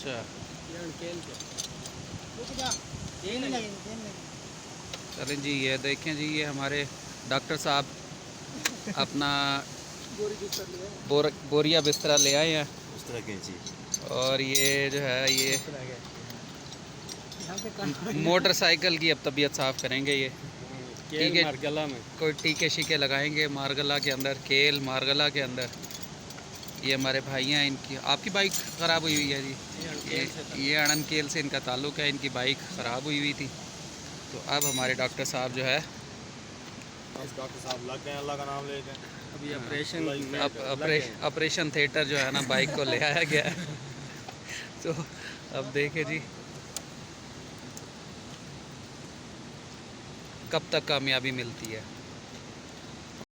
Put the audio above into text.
अच्छा चलें जी, ये देखें जी, ये हमारे डॉक्टर साहब अपना बोरिया बिस्तरा ले आए हैं। बिस्तरा कैंची और ये जो है ये मोटरसाइकिल की अब तबीयत साफ़ करेंगे। ये टीके मारगला में कोई टीके शीके लगाएंगे मारगला के अंदर, केल मारगला के अंदर। ये हमारे भाई हैं, इनकी आपकी बाइक ख़राब हुई हुई है जी। ये अड़नकेल से इनका ताल्लुक़ है, इनकी बाइक ख़राब हुई हुई थी। तो अब हमारे डॉक्टर साहब जो है डॉक्टर साहब लग गए, अल्लाह का नाम लेके। अभी ऑपरेशन थिएटर जो है ना बाइक को ले आया गया है। तो अब देखें जी कब तक कामयाबी मिलती है।